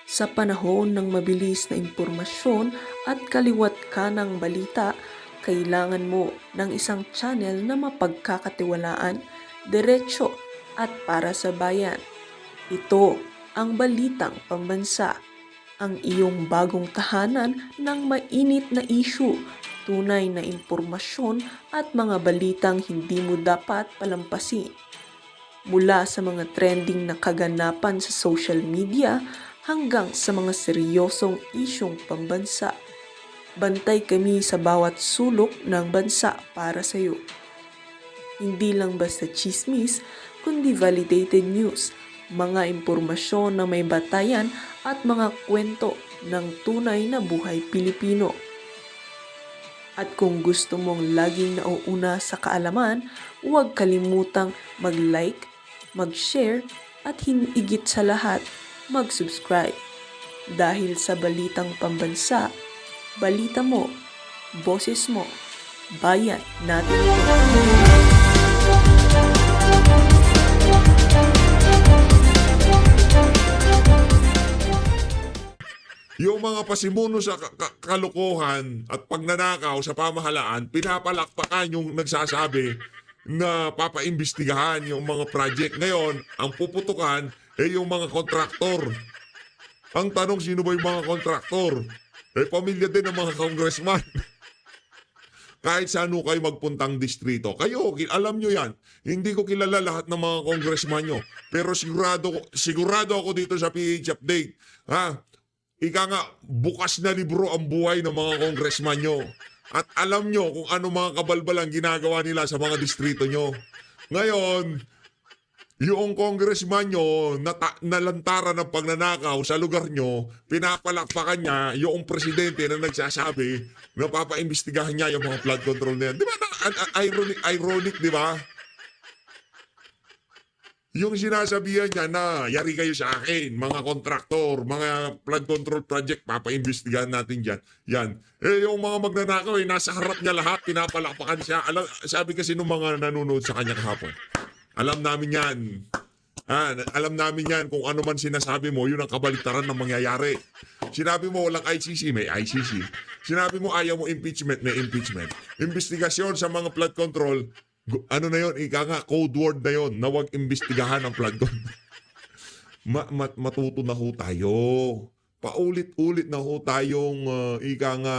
Sa panahon ng mabilis na impormasyon at kaliwat kanang balita, kailangan mo ng isang channel na mapagkakatiwalaan, diretso at para sa bayan. Ito ang Balitang Pambansa, ang iyong bagong tahanan ng mainit na issue, tunay na impormasyon at mga balitang hindi mo dapat palampasin. Mula sa mga trending na kaganapan sa social media hanggang sa mga seryosong isyong pambansa. Bantay kami sa bawat sulok ng bansa para sa iyo. Hindi lang basta chismis, kundi validated news, mga impormasyon na may batayan at mga kwento ng tunay na buhay Pilipino. At kung gusto mong laging nauuna sa kaalaman, huwag kalimutang mag-like, mag-share at higit sa lahat, mag-subscribe. Dahil sa Balitang Pambansa, balita mo, boses mo, bayan natin ito. Yung mga pasimuno sa kalokohan at pagnanakaw sa pamahalaan, pinapalakpakan yung nagsasabi na papaimbestigahan yung mga project. Ngayon, ang puputukan ay yung mga kontraktor. Ang tanong, sino ba yung mga kontraktor? Pamilya din ng mga congressman. Kahit saan kayo magpuntang distrito. Kayo, alam nyo yan. Hindi ko kilala lahat ng mga congressman nyo. Pero sigurado ako dito sa PH Update. Ika nga, bukas na libro ang buhay ng mga congressman nyo. At alam nyo kung ano mga kabalbalang ginagawa nila sa mga distrito nyo. Ngayon, yung congressman nyo nalantaran ng pagnanakaw sa lugar nyo, pinapalakpakan niya yung presidente na nagsasabi na papaimbestigahan niya yung mga flood control na yan. Di ba? Ironic, di ba? Yung sinasabihan niya na yari kayo sa akin, mga kontraktor, mga flood control project, papaimbestigahan natin dyan. Yan. Yung mga magnanakaw, nasa harap niya lahat, pinapalakpakan siya. Sabi kasi nung mga nanonood sa kanya kahapon, alam namin yan. Alam namin yan kung ano man sinasabi mo, yun ang kabaliktaran ng mangyayari. Sinabi mo walang ICC, may ICC. Sinabi mo ayaw mo impeachment, may impeachment. Investigasyon sa mga flood control, ano na yun, ika nga, code word na yun, na huwag imbestigahan ang flood control. Matuto na ho tayo. Paulit-ulit na ho tayong, ika nga,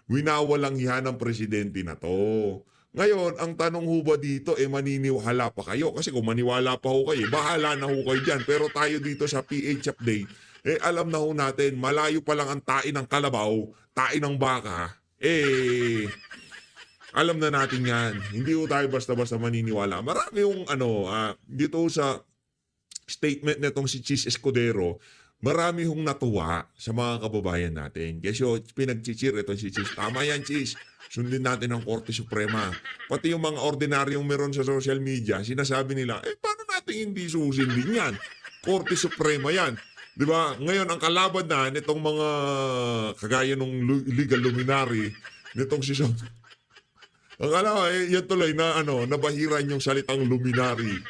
winawalang hiya ng presidente na to. Ngayon, ang tanong ho ba dito, maniniwala pa kayo? Kasi kung maniwala pa ho kayo, bahala na ho kayo dyan. Pero tayo dito sa PH Update, alam na ho natin, malayo pa lang ang tain ng kalabaw, tain ng baka, alam na natin yan. Hindi ho tayo basta-basta maniniwala. Marami yung dito sa statement netong si Chis Escudero, marami hong natuwa sa mga kababayan natin. Kasi pinag-chichir itong si Chis. Tama yan, Chis. Sundin natin ang Korte Suprema. Pati yung mga ordinaryong meron sa social media, sinasabi nila, paano natin hindi susundin yan? Korte Suprema yan. Diba? Ngayon, ang kalaban na nitong mga kagaya ng legal luminary, nitong si ang yan tuloy na nabahiran yung salitang luminary.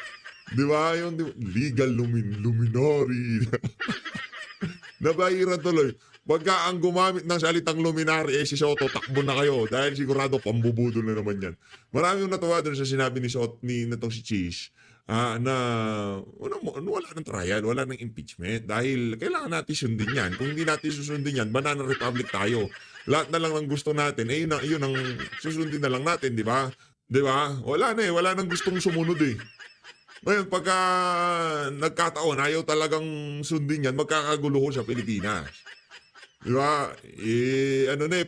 Di ba? Yung legal luminary. Nabahiran tuloy. Pagka ang gumamit ng salitang luminary, si Soto, takbo na kayo. Dahil sigurado, pambubudol na naman yan. Marami yung natuwa doon sa sinabi ni Soto, natong si Cheese, na wala ng trial, wala ng impeachment. Dahil kailangan natin sundin yan. Kung hindi natin susundin yan, banana republic tayo. Lahat na lang ng gusto natin, yun ang susundin na lang natin, di ba? Di ba? Wala nang gustong sumunod Ngayon, pagka nagkataon, ayaw talagang sundin yan, magkakagulo sa Pilipinas. Di ba?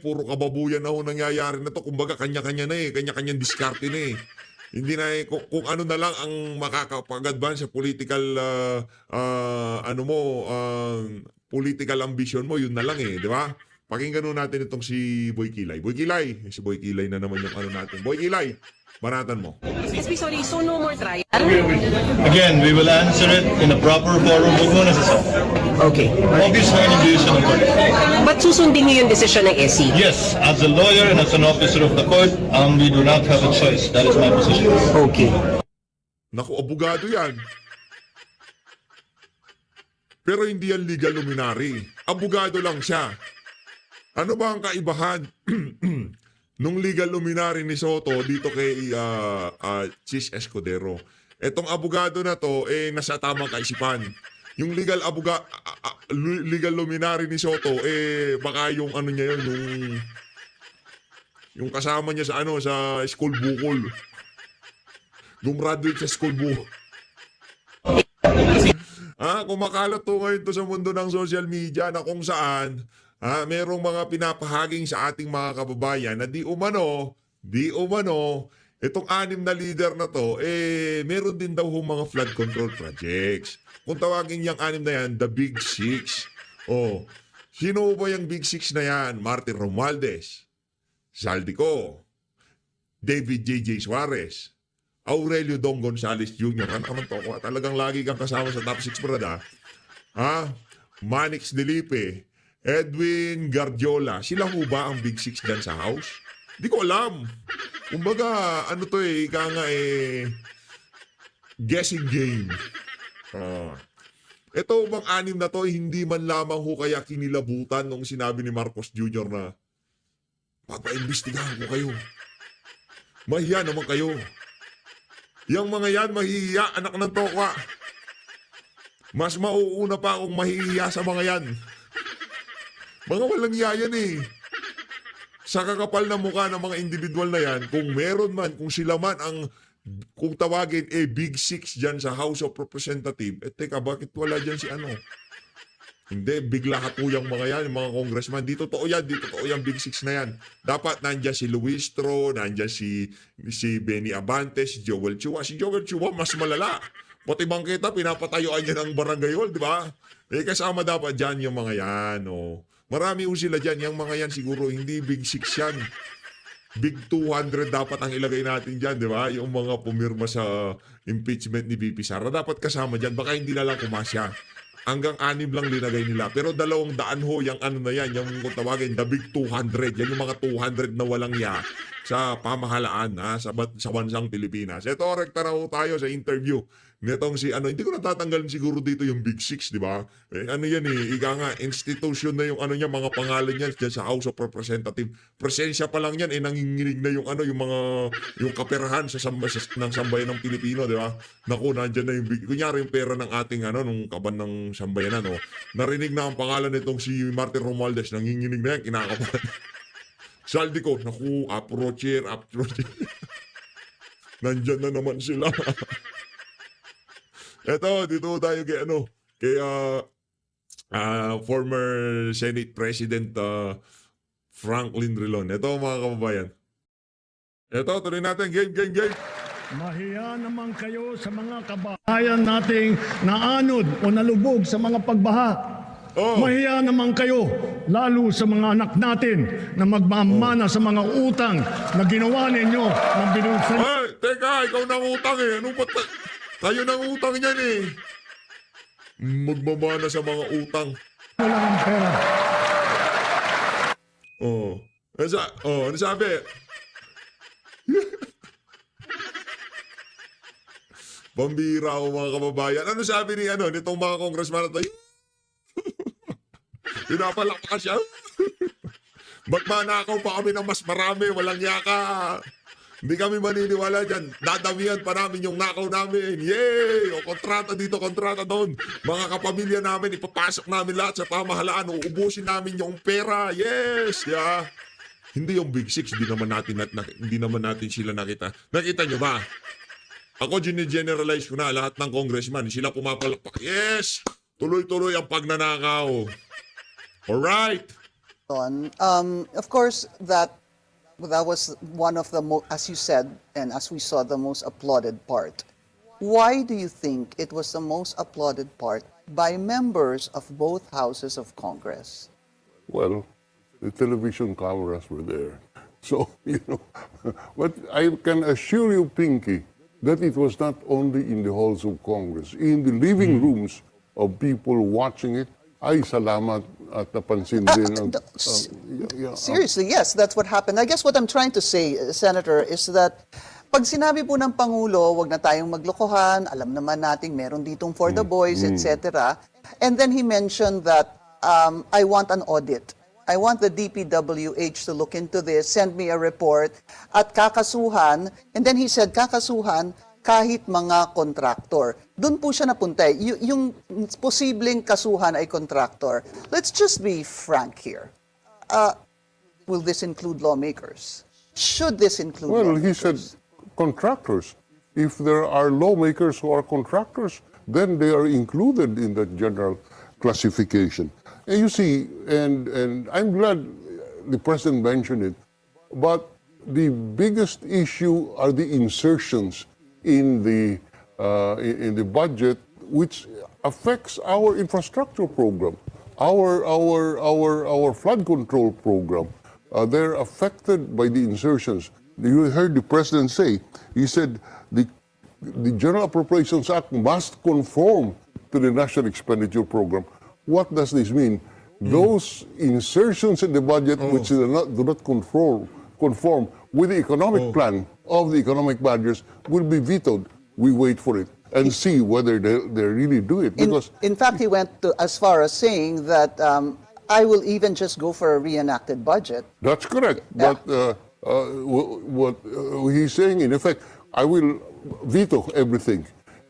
Puro kababuyan na ho nangyayari na to. Kumbaga, kanya-kanya na kanya-kanyang diskarte na Hindi na kung ano na lang ang makakapag-advance sa political, political ambition mo, yun na lang di ba? Pakinggan natin itong si Boy Kilay. Boy Kilay. Si Boy Kilay na naman yung natin. Boy Kilay, banatan mo. SB, sorry, so no more trial? Again, we will answer it in a proper forum. Huwag mo na sasabi. Okay. Obvious na yung decision ng court. But susundin niyo yung decision ng SC? Yes, as a lawyer and as an officer of the court, we do not have a choice. That is my position. Okay. Naku, abogado yan. Pero hindi yan legal luminary. Abogado lang siya. Ano ba ang kaibahan nung legal luminary ni Soto dito kay Chis Escudero? Etong abogado na to, nasa tamang kaisipan. Yung legal luminary ni Soto, baka yung ano niya yun, yung kasama niya sa school bukol. Gumraduate sa school bukol. Kumakalat to ngayon to sa mundo ng social media na kung saan merong mga pinapahaging sa ating mga kababayan na di umano, itong 6 na leader na to, meron din daw mga flood control projects. Kung tawagin yung 6 na yan, the Big Six. Sino ba yung Big Six na yan? Martin Romualdez, Saldico, David J.J. Suarez, Aurelio Dong Gonzales Jr. Ano to? Talagang lagi kang kasama sa top 6, brada. Manix Delipe, Edwin Guardiola. Sila ho ba ang Big Six dyan sa House? Di ko alam. Kumbaga, ano to ika nga guessing game. Ito bang 6 na to, hindi man lamang ho kaya kinilabutan nung sinabi ni Marcos Jr. na papaimbestigahan ko kayo. Mahiya naman kayo. Yang mga yan, mahihiya, anak ng tokwa. Mas mauuna pa akong mahihiya sa mga yan. Mga walang hiya yan Sa kakapal na mukha ng mga individual na yan, kung meron man, kung sila man ang, kung tawagin, Big Six dyan sa House of Representatives, teka, bakit wala dyan si ano? Hindi, bigla katuyang mga yan, yung mga congressman. Di totoo yan, Big Six na yan. Dapat nandyan si Luis Tro, nandyan si Benny Abante, si Joel Chua. Si Joel Chua, mas malala. Pati bang kita, pinapatayuan niya ng barangay hall, di ba? Kasama dapat dyan yung mga yan, Marami sila dyan. Yung mga yan siguro, hindi Big Six yan. Big 200 dapat ang ilagay natin dyan, di ba? Yung mga pumirma sa impeachment ni VP Sara. Dapat kasama dyan. Baka hindi na lang kumasya. Hanggang 6 lang linagay nila. Pero 200 ho, yung ano na yan, yung kung tawagin, the big 200. Yan yung mga 200 na walang ya sa pamahalaan sa bansang Pilipinas. Ito, rekta na ho tayo sa interview nitong hindi ko natatanggalin siguro dito yung Big Six, di ba? Ano yan ika nga, institution na yung mga pangalan yan dyan sa House of Representatives. Presensya pa lang yan, nanginginig na yung yung kaperahan ng sambayan ng Pilipino, di ba? Naku, nandyan na yung kunyari yung pera ng ating nung kaban ng sambayanan, Narinig na ang pangalan nitong si Martin Romualdez, nanginginig na yan, kinakabahan. Saldico, naku, approacher. Nandyan na naman sila. Eto, dito tayo kay former Senate President Franklin Rilon. Ito mga kababayan. Ito, tuloy natin. Game. Mahiya naman kayo sa mga kabahayan nating naanod o nalubog sa mga pagbaha. Mahiya naman kayo, lalo sa mga anak natin na magmamana sa mga utang na ginawa ninyo ng binulsan. Ay, teka, ikaw nang utang Ano ba? Kayo nang utang niyan Magmamana sa mga utang. Wala ng pera. Ano sabi? Pambira ako mga kababayan. Ano sabi nitong mga congressman na tayo? Pinapalakpak siya. Magmanakaw pa kami ng mas marami. Walang yaka. Hindi kami maniniwala dyan. Dadamihan pa namin yung nakaw namin. Yay! O kontrata dito, kontrata doon. Mga kapamilya namin, ipapasok namin lahat sa pamahalaan. Uubusin namin yung pera. Yes! Yeah. Hindi yung Big Six. Hindi naman natin sila nakita. Nakita nyo ba? Ako generalize ko na lahat ng congressman. Sila pumapalakpak. Yes! Tuloy-tuloy ang pagnanakaw. Alright! Of course, that was one of the as you said, and as we saw, the most applauded part. Why do you think it was the most applauded part by members of both houses of Congress? Well, the television cameras were there. So, but I can assure you, Pinky, that it was not only in the halls of Congress, in the living rooms of people watching it. Ay, salamat at napansin din. Seriously, yes, that's what happened. I guess what I'm trying to say, Senator, is that pag sinabi po ng Pangulo, wag na tayong maglokohan, alam naman nating meron ditong for the boys, etc. And then he mentioned that I want an audit. I want the DPWH to look into this, send me a report, at kakasuhan. And then he said, kakasuhan kahit mga kontraktor. Doon po siya napunta. Yung posibleng kasuhan ay kontraktor. Let's just be frank here. Will this include lawmakers? Should this include Well, lawmakers? he said contractors. If there are lawmakers who are contractors, then they are included in the general classification. And you see, and I'm glad the President mentioned it, but the biggest issue are the insertions in the budget, which affects our infrastructure program, our flood control program. They're affected by the insertions. You heard the President say, he said the General Appropriations Act must conform to the National Expenditure Program. What does this mean? Those insertions in the budget which do not conform with the economic plan of the economic managers will be vetoed. We wait for it and see whether they really do it. Because In fact, he went as far as saying that I will even just go for a reenacted budget. that's correct. Yeah. But what he's saying, in effect, I will veto everything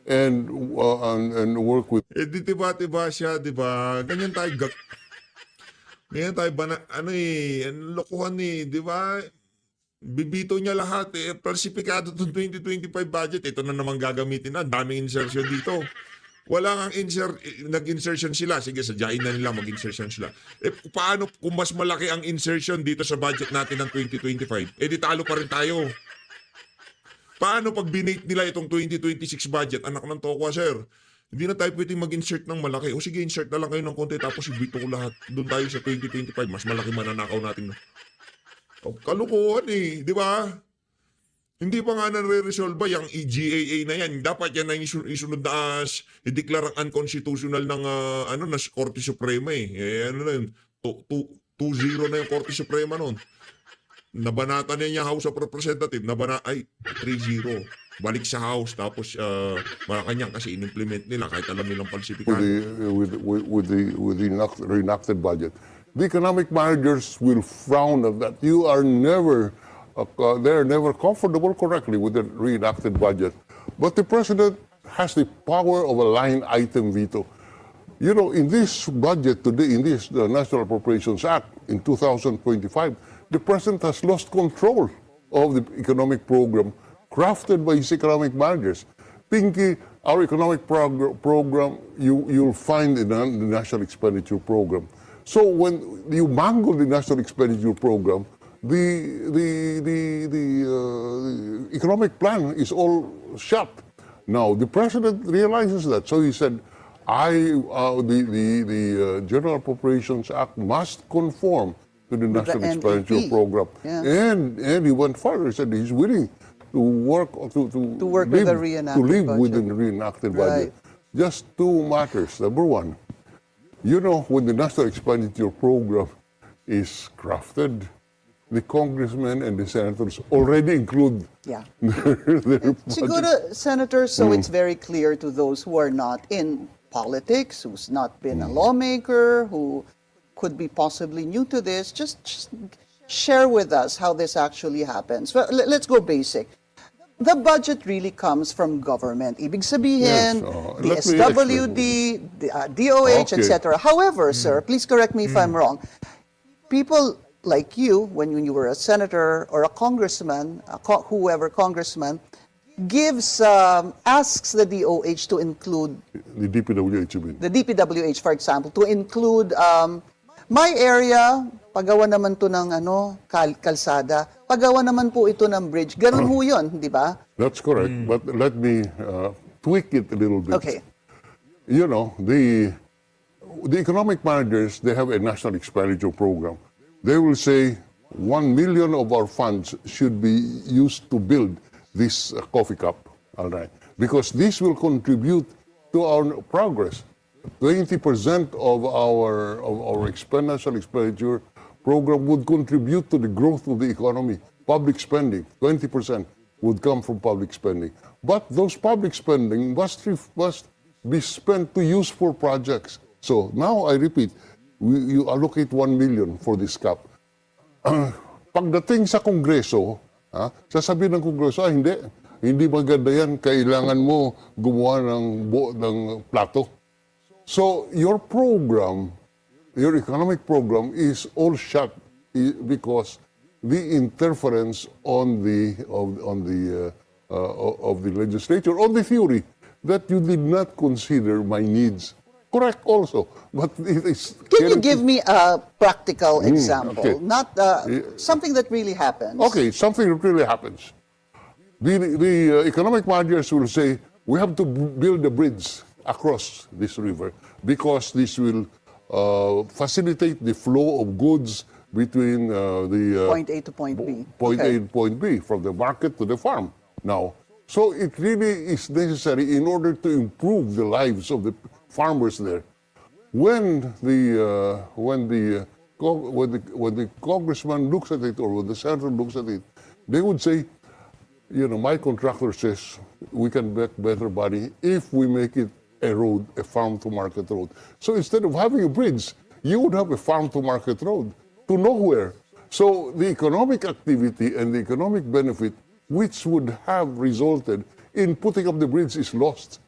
and work with. Di tiba-tiba siya, di ba? Ganyan tayo lokohan di ba? Bibito niya lahat Falsifikado itong 2025 budget. Ito na naman gagamitin na. Daming insertion dito. Wala kang nag-insertion sila. Sige, sadyain na nila mag-insertion sila. Paano kung mas malaki ang insertion dito sa budget natin ng 2025? Di talo pa rin tayo. Paano pag binate nila itong 2026 budget? Anak ng tokwa, sir. Hindi na tayo pwedeng mag-insert ng malaki. O sige, insert na lang kayo ng konti tapos ibito ko lahat. Doon tayo sa 2025. Mas malaki mananakaw natin. Kalukuhan di ba? Hindi pa nga nare-resolve yung EGAA na yan. Dapat yan na isunod na i-declare ang unconstitutional ng ng Korte Suprema ano na yun, 2-0 na yung Korte Suprema noon. Nabanata niya yung House of Representatives, 3-0. Balik sa House, tapos kanyang kasi in-implement nila kahit alam nilang falsifikado. With the reenacted budget. The economic managers will frown at that. You are never, they're never comfortable correctly with the reenacted budget. But the President has the power of a line item veto. You know, in this budget today, in this National Appropriations Act in 2025, the President has lost control of the economic program crafted by his economic managers. Pinky, our economic program, you'll find in the National Expenditure Program. So when you mangle the National Expenditure Program, the economic plan is all shut. Now, the President realizes that. So he said, the General Appropriations Act must conform to the National Expenditure Program. Yeah. And he went further. He said he's willing to work to work with the reenacted live budget. within the reenacted Right. budget. Just two matters. Number one, you know, when the National Expenditure Program is crafted, the congressmen and the senators already include Yeah. their budget. Siguro, Senator, so it's very clear to those who are not in politics, who's not been a lawmaker, who could be possibly new to this, just share with us how this actually happens. Well, let's go basic. The budget really comes from government. Ibig sabihin, Yes, the let me SWD, the DOH, Okay. etc. However, sir, please correct me if I'm wrong. People like you, when you were a senator or a congressman, whoever congressman, asks the DOH to include, The DPWH, you mean? the DPWH, for example, to include my area, pagawa naman to ng kalsada, pagawa naman po ito ng bridge. Ganun ho yun, di ba? That's correct. But let me tweak it a little bit. Okay. You know, the economic managers, they have a national expenditure program. They will say 1 million of our funds should be used to build this coffee cup. All right. Because this will contribute to our progress. 20% of our national expenditure program would contribute to the growth of the economy. Public spending, 20%. would come from public spending. But those public spending must be spent to useful projects. So now I repeat, you allocate 1 million for this cap. Pagdating sa Kongreso, sasabihin ng Kongreso, hindi maganda yan, kailangan mo gumawa ng plato. So your program, your economic program is all shot because the interference of the legislature, on the theory that you did not consider my needs. Correct also, but it is... Can you give me a practical example? Okay. Not something that really happens. Okay, something that really happens. The economic managers will say, we have to build a bridge across this river because this will facilitate the flow of goods between Point A to point B. Point Okay. A and point B, from the market to the farm now. So it really is necessary in order to improve the lives of the farmers there. When the congressman looks at it, or when the senator looks at it, they would say, my contractor says we can make better money if we make it a road, a farm-to-market road. So instead of having a bridge, you would have a farm-to-market road to nowhere. So the economic activity and the economic benefit which would have resulted in putting up the bridge is lost.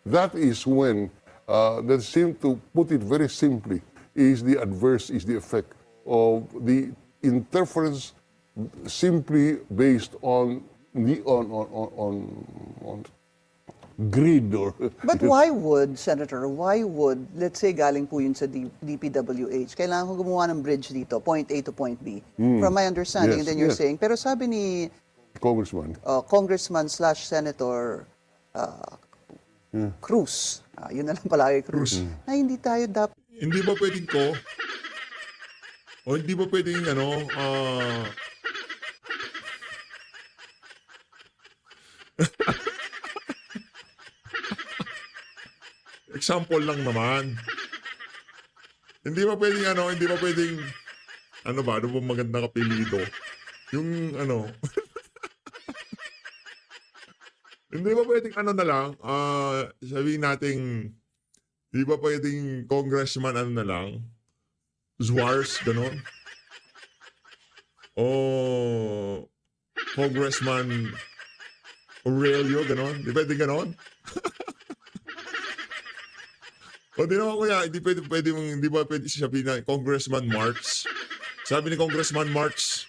That is when, that seem to put it very simply, is the effect of the interference simply based on greed or... But why would, Senator, let's say galing po yun sa DPWH, kailangan ko gumawa ng bridge dito, point A to point B. From my understanding, Yes, and then you're yes. saying, pero sabi ni Congressman/Senator Cruz, yun na lang palagi Cruz, na hindi tayo dapat... Hindi ba pwedeng ko? O hindi ba pwedeng example lang naman. Hindi ba pwedeng ano ba magandang apelido? Yung hindi ba pwedeng na lang, sabihin natin, hindi ba pwedeng congressman na lang? Zwars, ganon? O congressman Aurelio, ganon? Di pwedeng ganon? O di naman kuya, hindi ba pwede sabihin na Congressman Marx? Sabi ni Congressman Marx,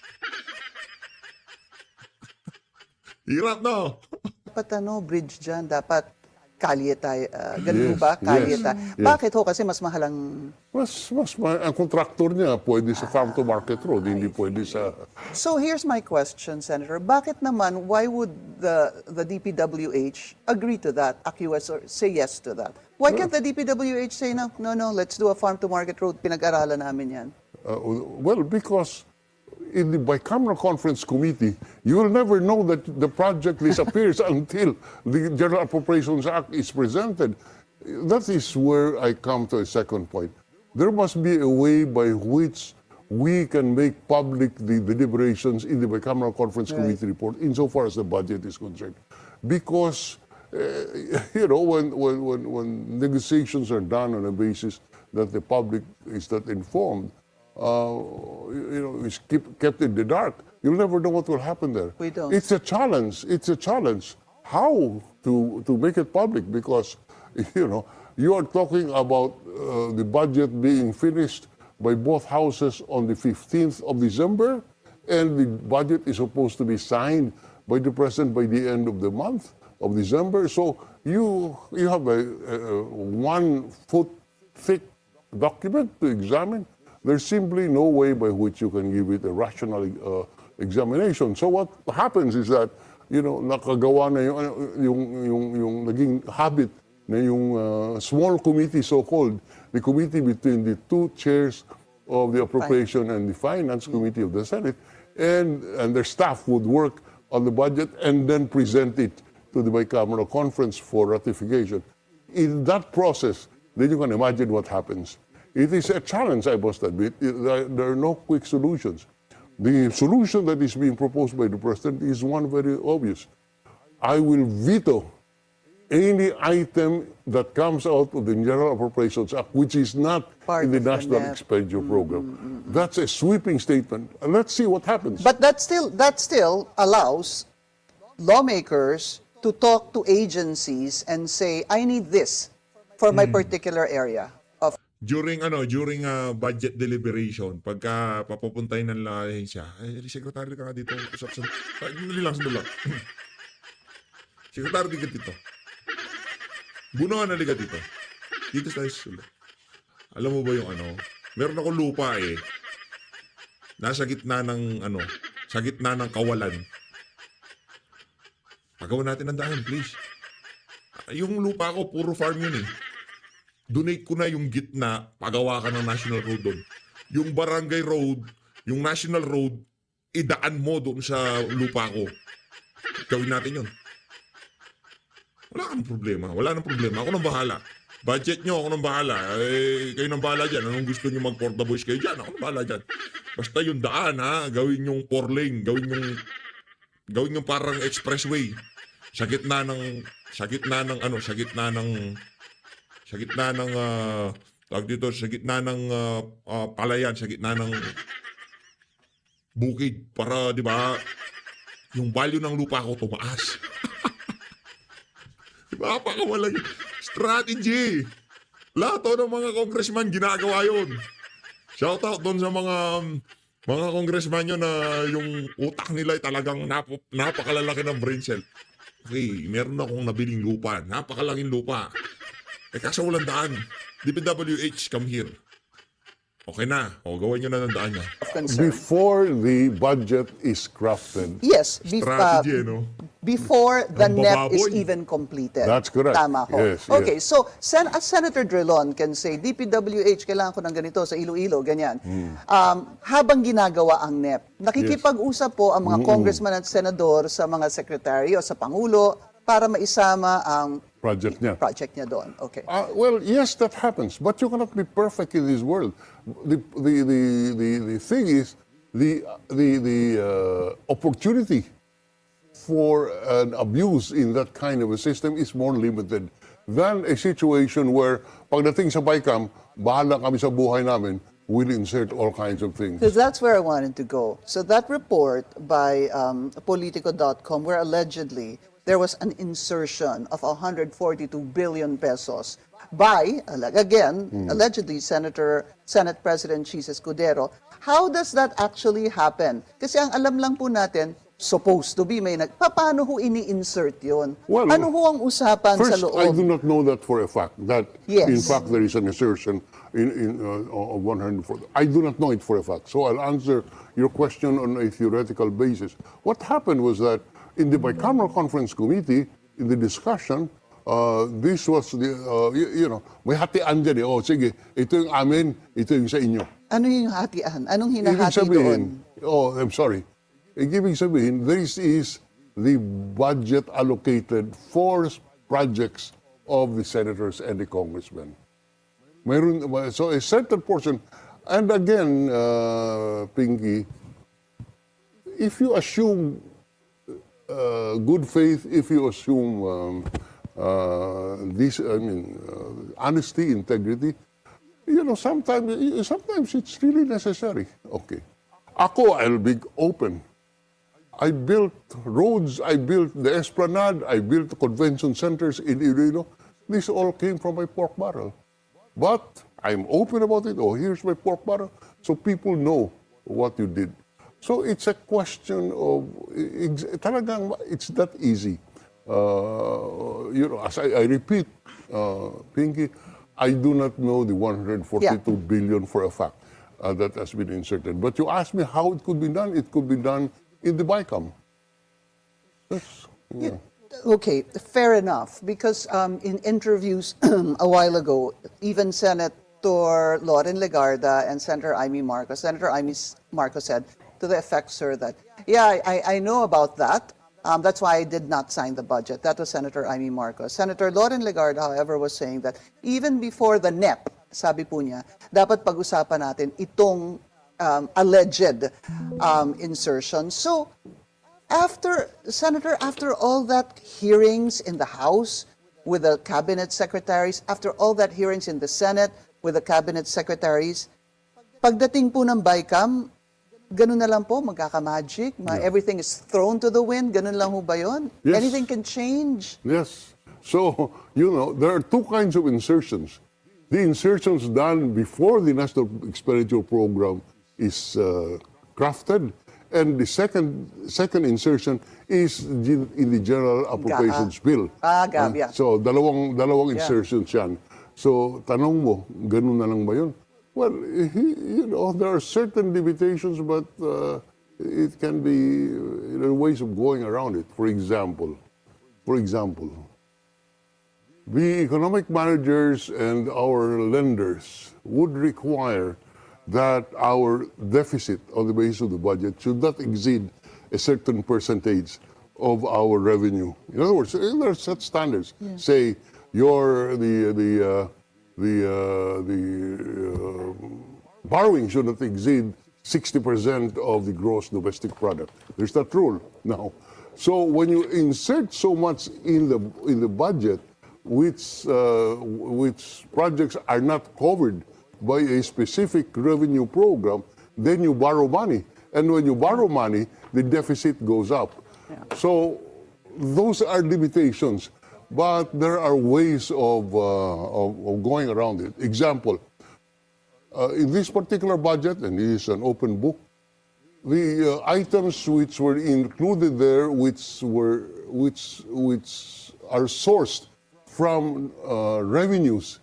hirap no? Dapat bridge dyan, dapat kalye tayo. Ganun ba? Kalye tayo. Bakit ho? Kasi mas mahal ang... ang kontraktor niya pwede sa farm-to-market road, hindi pwede sa... So here's my question, Senator. Bakit naman, why would the DPWH agree to that, acquiesce or say yes to that? Why can't the DPWH say, no, let's do a farm-to-market road, pinag-aralan namin yan? Well, because in the bicameral conference committee, you will never know that the project disappears until the General Appropriations Act is presented. That is where I come to a second point. There must be a way by which we can make public the deliberations in the bicameral conference committee report insofar as the budget is concerned. Because, when negotiations are done on a basis that the public is not informed, is kept in the dark, you'll never know what will happen there. We don't. It's a challenge. How to make it public? Because, you are talking about the budget being finished by both houses on the 15th of December, and the budget is supposed to be signed by the President by the end of the month of December. So you have a 1 foot thick document to examine. There's simply no way by which you can give it a rational examination. So what happens is that, nakagawa na yung naging habit na yung small committee, so-called, the committee between the two chairs of the Appropriation and the Finance Committee of the Senate, and their staff would work on the budget and then present it to the bicameral conference for ratification. In that process, then you can imagine what happens. It is a challenge, I must admit. There are no quick solutions. The solution that is being proposed by the President is one very obvious. I will veto any item that comes out of the General Appropriations Act which is not Part in the of the National NEP. Expenditure Program. That's a sweeping statement. And let's see what happens. But that still allows lawmakers to talk to agencies and say, I need this for my particular area of During budget deliberation, pagka papupuntahin ng ahensya, secretary ka nga dito, usap sa... Sandali lang. Secretary ka dito. Bunuan na liga dito. Dito tayo sulat. Alam mo ba yung meron akong lupa nasa gitna ng sa gitna ng kawalan. Pagawa natin ng daan, please. Yung lupa ko, puro farm yun Donate ko na yung gitna, pagawa ka ng national road doon. Yung barangay road, yung national road, idaan mo doon sa lupa ko. Gawin natin yun. Wala nang problema. Ako nang bahala. Budget nyo, ako nang bahala. Kayo nang bahala dyan. Anong gusto nyo mag-for the boys kayo dyan? Ako nang bahala dyan. Basta yung daan, gawin yung 4 lane. Gawin yung parang expressway. Sa gitna ng palayan, sa gitna ng bukid para, di ba, yung value ng lupa ko tumaas. Di ba, pakawalang strategy. Lahat ng mga congressman ginagawa yun. Shoutout doon sa mga congressman yun na yung utak nila ay talagang napakalalaki ng brain cell. Okay, meron akong nabiling lupa. Napakalaking lupa. Kaso walang daan. DPWH, come here. Okay na. Gawin nyo na ng daan niya. concern. Before the budget is crafted. Yes, Strategy, before the Ang NEP is bababoy. even completed. That's correct. Tama ho. Yes, Okay, yes. so as Senator Drilon can say, DPWH, kailangan ko ng ganito sa Iloilo, ganyan. Habang ginagawa ang NEP, nakikipag-usap po ang mga congressman at senador sa mga sekretaryo, sa Pangulo, para maisama ang Project niya. project niya doon. Okay. Well, yes, that happens, but you cannot be perfect in this world. The thing is, the opportunity for an abuse in that kind of a system is more limited than a situation where pagdating sa BICAM, bahala kami sa buhay namin, we'll insert all kinds of things. Because that's where I wanted to go. So that report by Politico.com, where allegedly there was an insertion of 142 billion pesos by, again, allegedly Senate President Chis Escudero. How does that actually happen? Kasi ang alam lang po natin, supposed to be, paano ho ini-insert yun? Well, ano ho ang usapan sa First, loob? I do not know that for a fact, that Yes. in fact there is an assertion of 140. I do not know it for a fact. So I'll answer your question on a theoretical basis. What happened was that in the bicameral conference committee, in the discussion, this was the, may hatian dyan Oh, sige, ito yung amin, ito yung sa inyo. Ano yung hatian? Anong Ibig hinahati sabihin, doon? I'm sorry. Ibig sabihin, this is the budget allocated for projects of the senators and the congressmen. So a certain portion, and again, Pinky, if you assume good faith, if you assume honesty, integrity, sometimes it's really necessary. Okay. I'll be open. I built roads, I built the Esplanade, I built convention centers in Iloilo. This all came from my pork barrel. But I'm open about it. Here's my pork barrel. So people know what you did. So it's a question of, talagang it's that easy. As I repeat, Pinky, I do not know the 142 billion for a fact that has been inserted. But you asked me how it could be done. It could be done in the BICAM. Okay, fair enough. Because in interviews a while ago, even Senator Loren Legarda and Senator Amy Marcos said to the effect, sir, that, I know about that. That's why I did not sign the budget. That was Senator Amy Marcos. Senator Loren Legarda, however, was saying that even before the NEP, sabi po niya, dapat pag-usapan natin itong alleged insertion. So, Senator, after all that hearings in the House with the cabinet secretaries, after all that hearings in the Senate with the cabinet secretaries, pagdating po ng BICAM, ganun na lang po, magkaka-magic, everything is thrown to the wind, ganun lang ho ba yun? Yes. Anything can change. Yes. So, there are two kinds of insertions. The insertions done before the National Expenditure Program is crafted, and the second insertion is in the General Appropriations Bill. GAB, yeah. So, dalawang insertions yan. So, tanong mo, ganun na lang ba yun? Well, there are certain limitations, but it can be ways of going around it. For example, the economic managers and our lenders would require that our deficit on the basis of the budget should not exceed a certain percentage of our revenue. In other words, there are such standards. Yeah. Say the borrowing should not exceed 60% of the gross domestic product. There's that rule now. So when you insert so much in the budget, which projects are not covered by a specific revenue program, then you borrow money. And when you borrow money, the deficit goes up. Yeah. So those are limitations, but there are ways of going around it. Example, in this particular budget, and it is an open book, the items which were included there, which are sourced from revenues,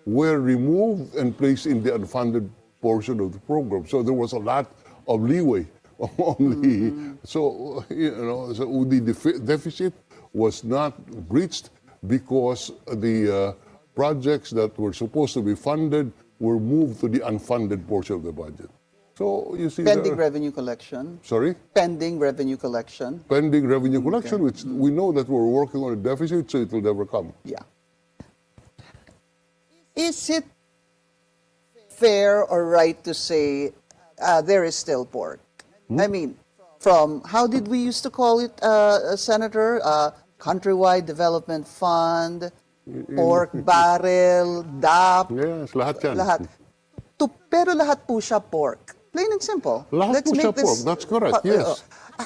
were removed and placed in the unfunded portion of the program. So there was a lot of leeway on the, so the deficit was not breached because the projects that were supposed to be funded were moved to the unfunded portion of the budget. So you see, pending revenue collection. Sorry? Pending revenue collection. Pending revenue collection, which we know that we're working on a deficit, so it will never come. Yeah. Is it fair or right to say there is still pork? I mean, from, how did we used to call it, Senator? Countrywide Development Fund, pork barrel, DAP. Yes, lahat yan. Lahat. Pero lahat po siya pork. Plain and simple. Lahat po siya pork. That's correct, yes.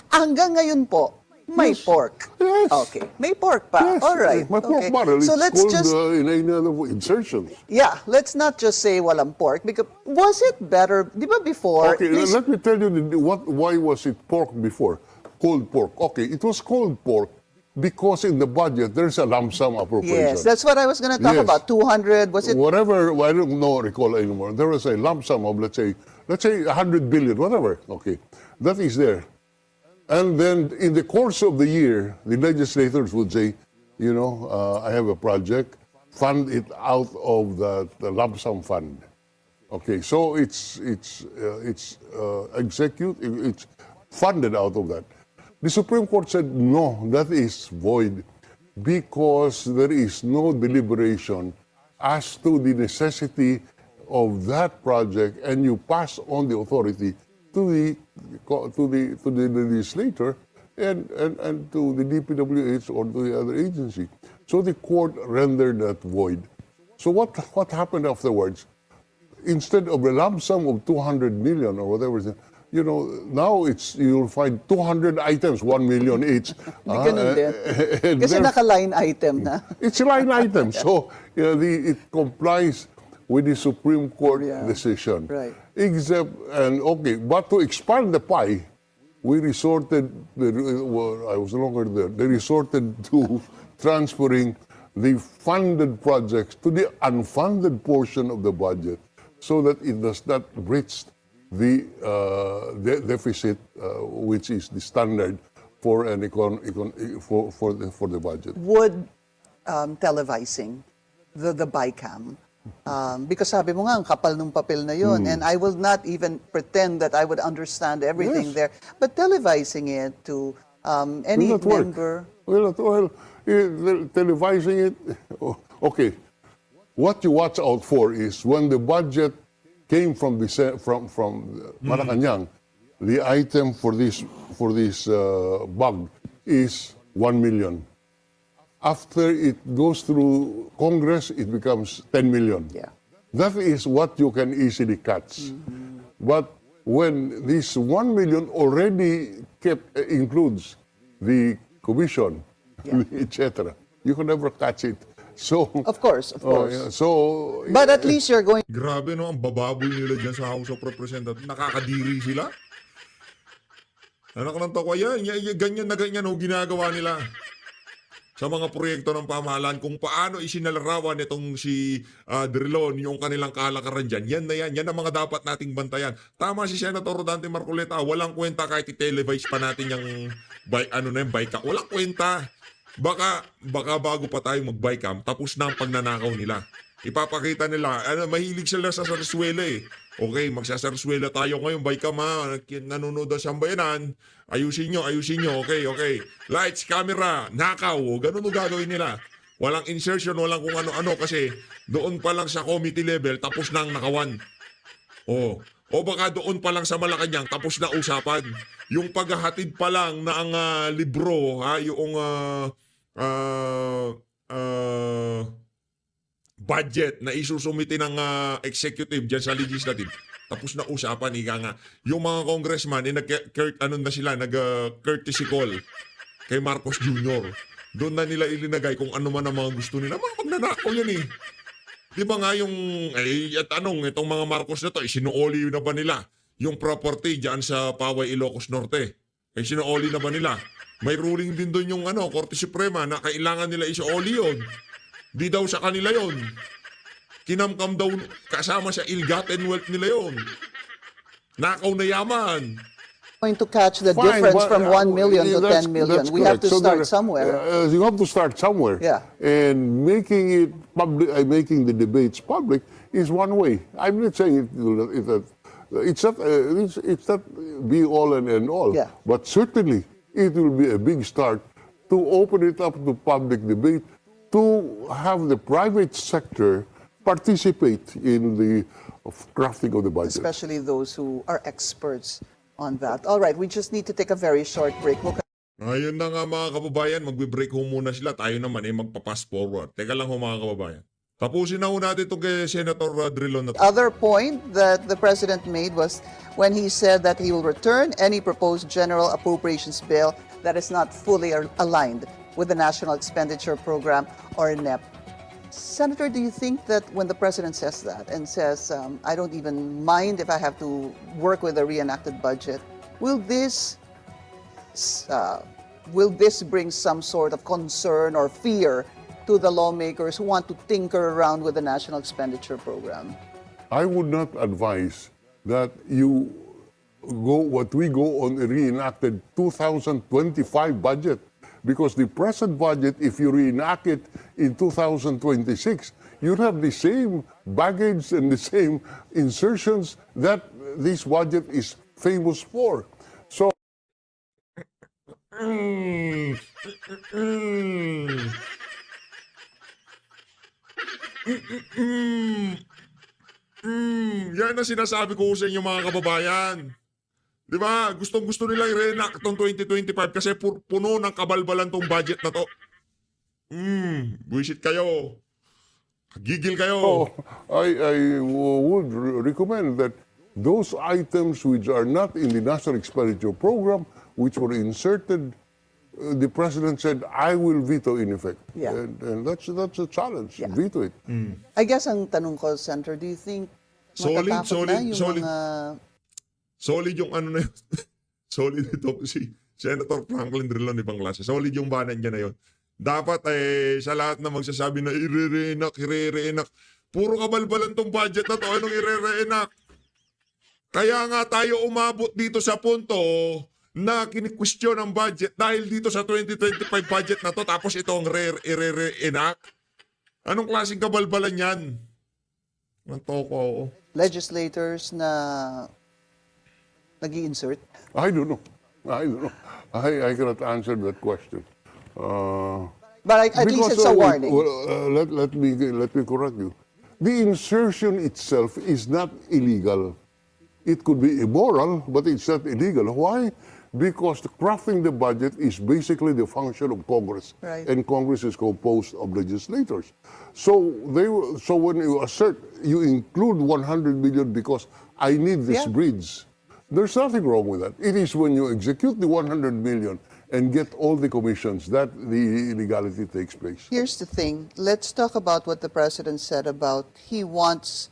Hanggang ngayon po, may pork. Yes. Okay, may pork pa. Yes. All right. My pork okay. barrel is So let's called just in any other insertions. yeah, let's not just say walang pork, because was it better, di ba before? Okay, let me tell you why was it pork before? Cold pork. Okay, it was cold pork because in the budget there's a lump sum appropriation. Yes, that's what I was going to talk about. 200, was it? Whatever, I don't recall anymore. There was a lump sum of, let's say 100 billion, whatever. Okay, that is there. And then in the course of the year, the legislators would say, I have a project, fund it out of the lump sum fund. Okay, so it's funded out of that. The Supreme Court said, no, that is void because there is no deliberation as to the necessity of that project, and you pass on the authority to the legislator and to the DPWH or to the other agency. So the court rendered that void. So what happened afterwards? Instead of a lump sum of 200 million or whatever, now you'll find 200 items, 1 million each. Kasi naka-line item na. It's a line item. So it complies with the Supreme Court decision. Right. But to expand the pie, we resorted, I was no longer there, they resorted to transferring the funded projects to the unfunded portion of the budget so that it does not breach the deficit, which is the standard for an for the budget. Would televising the BICAM, because sabi mo nga, ang kapal ng papel na yun, and I will not even pretend that I would understand everything there, but televising it to any member. Well, televising it, okay. What you watch out for is when the budget came from Malacanang, the item for this bug is 1 million. After it goes through Congress, it becomes 10 million. Yeah. That is what you can easily catch. But when this 1 million already includes the commission, etc., you can never catch it. So, Of course, of course. yeah, so, But at least you're going Grabe no, ang bababoy nila dyan sa House of Representatives. Nakakadiri sila. Anak ng toko yan. Ganyan na ganyan ho ginagawa nila. Sa mga proyekto ng pamahalaan, kung paano isinalarawan itong si Drilon, yung kanilang kalakaran dyan, yan na yan. Yan ang mga dapat nating bantayan. Tama si Senator Rodante Marcoleta, walang kwenta kahit i-televise pa natin yung bycam. Walang kwenta. Baka bago pa tayo mag-bycam, tapos na ang pagnanakaw nila. Ipapakita nila, mahilig sila sa sarswela eh. Okay, magsasarswela tayo ngayon, bycam ha, nanonood ang sambayanan, ayusin nyo, okay. Lights, camera, nakaw, ganun ang gagawin nila. Walang insertion, walang kung ano-ano kasi doon pa lang sa committee level, tapos na ang nakawan. O baka doon pa lang sa Malacanang, tapos na usapan. Yung paghahatid pa lang na ang libro, yung budget na isusumite ng executive dyan sa legislative, tapos na usapan, nga. Yung mga congressman, nag-courtesy call kay Marcos Jr. Doon na nila ilinagay kung ano man ang mga gusto nila. Mga pagnanakaw yan eh. Di ba nga yung, itong mga Marcos na to, sinuoli na ba nila yung property dyan sa Paway, Ilocos Norte? Sinuoli na ba nila? May ruling din doon yung Korte Suprema na kailangan nila isuoli yun. Di daw sa kanila yon. Kinamkam daw kasama sa ill-gotten wealth nila yon. Nakaw na yaman. to catch the Fine, difference but, from 1 million to that's- 10 million. that's We have to correct. So start there- somewhere. You have to start somewhere. Yeah. And making it public, making the debates public is one way. I'm not saying it's not be all and end all. Yeah. But certainly it will be a big start to open it up to public debate, to have the private sector participate in the crafting of the budget. Especially those who are experts on that. All right, we just need to take a very short break. We'll Ayun na nga mga kababayan, magbe-break ho muna sila. Tayo naman magpa-pass forward. Teka lang ho mga kababayan. Tapusin na ho natin ito kay Senator Drilon. other point that the president made was when he said that he will return any proposed general appropriations bill that is not fully aligned with the National Expenditure Program or NEP. Senator, do you think that when the president says that and says, I don't even mind if I have to work with a reenacted budget, will this bring some sort of concern or fear to the lawmakers who want to tinker around with the National Expenditure Program? I would not advise that you go on a reenacted 2025 budget, because the present budget, if you reenact it in 2026, you'd have the same baggage and the same insertions that this budget is famous for. So Yan ang sinasabi ko sa inyo mga kababayan. Di ba? Gustong-gusto nila i-reenact itong 2025 kasi puno ng kabalbalan tong budget na to. Buisit kayo. Gigil kayo. I would recommend that those items which are not in the National Expenditure Program, which were inserted, the president said, I will veto in effect. Yeah. And that's a challenge. Yeah. Veto it. I guess ang tanong ko, Senator, do you think matatakot na yung solid. mga... Solid yung ano na yun. Solid ito si Senator Franklin Drilon ibang klase. Solid yung banan niya na yun. Dapat sa lahat na magsasabi na i-re-enact. Puro kabalbalan tong budget na to. Anong i-re-enact? Kaya nga tayo umabot dito sa punto na kini-question ang budget dahil dito sa 2025 budget na to, tapos ito ang i-re-enact. Anong klaseng kabalbalan yan? Ang toko. legislators na nag-i-insert? I don't know. I cannot answer that question. But at least it's a warning. Let me correct you. The insertion itself is not illegal. It could be immoral, but it's not illegal. Why? Because crafting the budget is basically the function of Congress, Right. and Congress is composed of legislators. So when you assert you include 100 million because I need this Yeah. bridge, there's nothing wrong with that. It is when you execute the 100 million and get all the commissions that the illegality takes place. Here's the thing. Let's talk about what the president said about he wants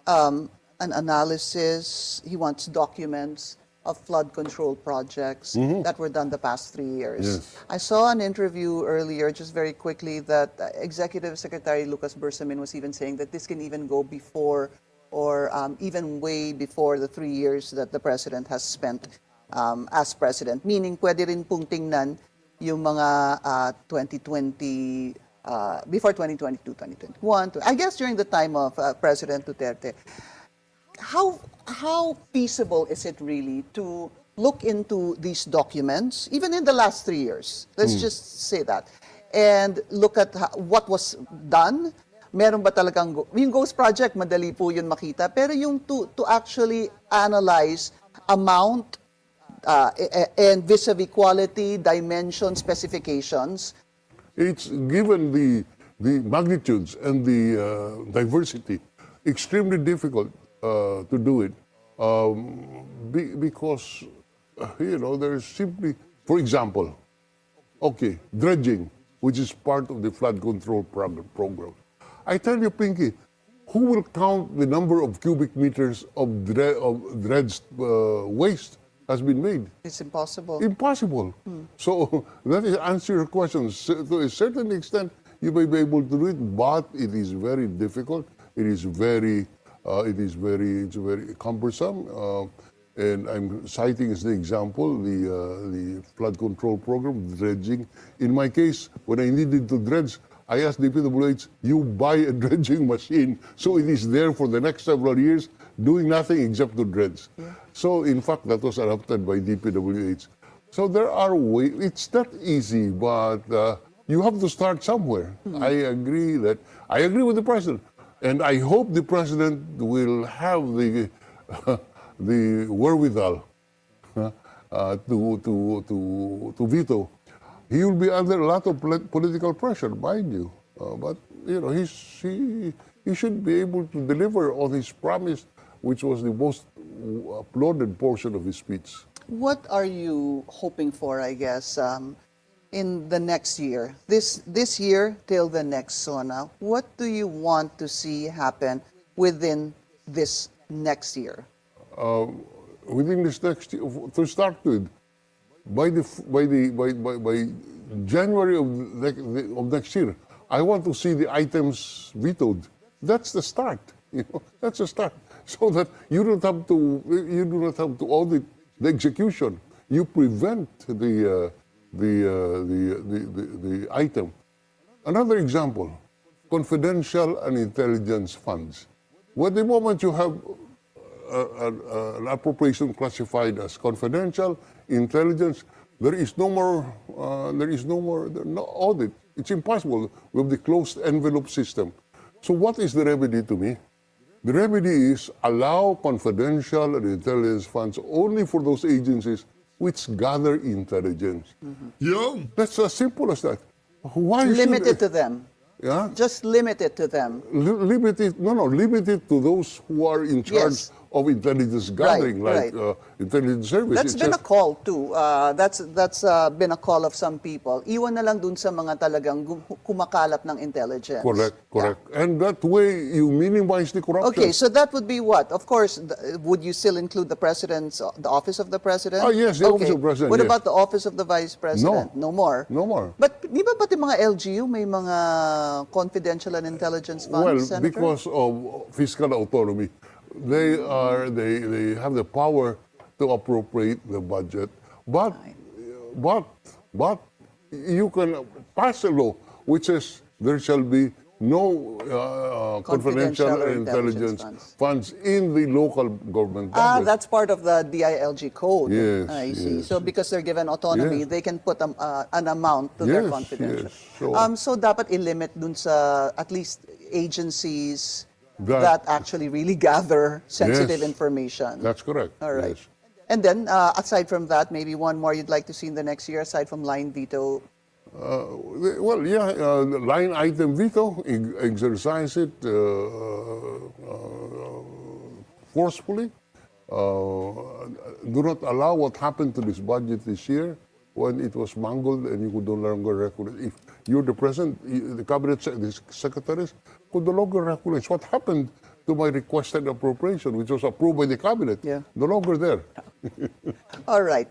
an analysis, he wants documents of flood control projects that were done the past 3 years. Yes. I saw an interview earlier, just very quickly, that Executive Secretary Lucas Bersamin was even saying that this can even go before or even way before the 3 years that the president has spent as president. Meaning, pwede rin pong tingnan yung mga 2020, before 2022, 2021, I guess during the time of President Duterte. How feasible is it really to look into these documents, even in the last 3 years? Let's just say that. And look at what was done. Meron ba talagang, yung Ghost Project, madali po yun makita. Pero yung to actually analyze amount and vis-a-vis quality, dimension, specifications. It's given the magnitudes and the diversity, extremely difficult to do it because there's simply, for example, okay, dredging, which is part of the flood control program. I tell you, Pinky, who will count the number of cubic meters of dredged waste has been made? It's impossible. Impossible. So that is answer your question. To a certain extent, you may be able to do it, but it is very difficult. It's very cumbersome. And I'm citing as the example the flood control program, dredging. In my case, when I needed to dredge, I asked DPWH, you buy a dredging machine, so it is there for the next several years, doing nothing except to dredge. Yeah. So, in fact, that was adopted by DPWH. So there are ways. It's not easy, but you have to start somewhere. I agree with the president, and I hope the president will have the wherewithal to veto. He will be under a lot of political pressure, mind you. But he should be able to deliver on his promise, which was the most applauded portion of his speech. What are you hoping for, I guess, in the next year? This year till the next SONA, what do you want to see happen within this next year? Within this next year, to start with, by January of next year, I want to see the items vetoed. That's the start. That's the start. So that you do not have to audit the execution. You prevent the item. Another example: confidential and intelligence funds. When the moment you have an appropriation classified as confidential, intelligence, there is no more audit. It's impossible. We have the closed envelope system. So what is the remedy to me? The remedy is allow confidential and intelligence funds only for those agencies which gather intelligence. Yung, That's as simple as that. Why Limit should it to them. Yeah? Just limit it to them. Limit it to those who are in charge Yes. of intelligence gathering, Right, like intelligence service. That's It's been a just- call too. That's been a call of some people. Iwan na lang dun sa mga talagang kumakalat ng intelligence. Correct. And that way, you minimize the corruption. Okay, so that would be what? Of course, would you still include the office of the president? Ah, yes, the office of president, What yes. about the office of the vice president? No more. No more. But di ba pati mga LGU may mga confidential and intelligence funds, Well, Senator? because of fiscal autonomy, they have the power to appropriate the budget, but you can pass a law which says there shall be no confidential and intelligence funds in the local government budget. That's part of the DILG code. Yes, I see. yes. So because they're given autonomy, Yes. they can put an amount to their Yes, confidential. yes. So- So dapat i-limit dun sa at least agencies that actually really gather sensitive Yes. information. That's correct. All right. Yes. And then, aside from that, maybe one more you'd like to see in the next year, aside from line veto. Well, yeah, the line item veto, exercise it forcefully. Do not allow what happened to this budget this year when it was mangled and you could no longer regulate. If you're the president, the cabinet the secretaries could no longer regulate. What happened to my requested appropriation, which was approved by the cabinet? Yeah. No longer there. All right.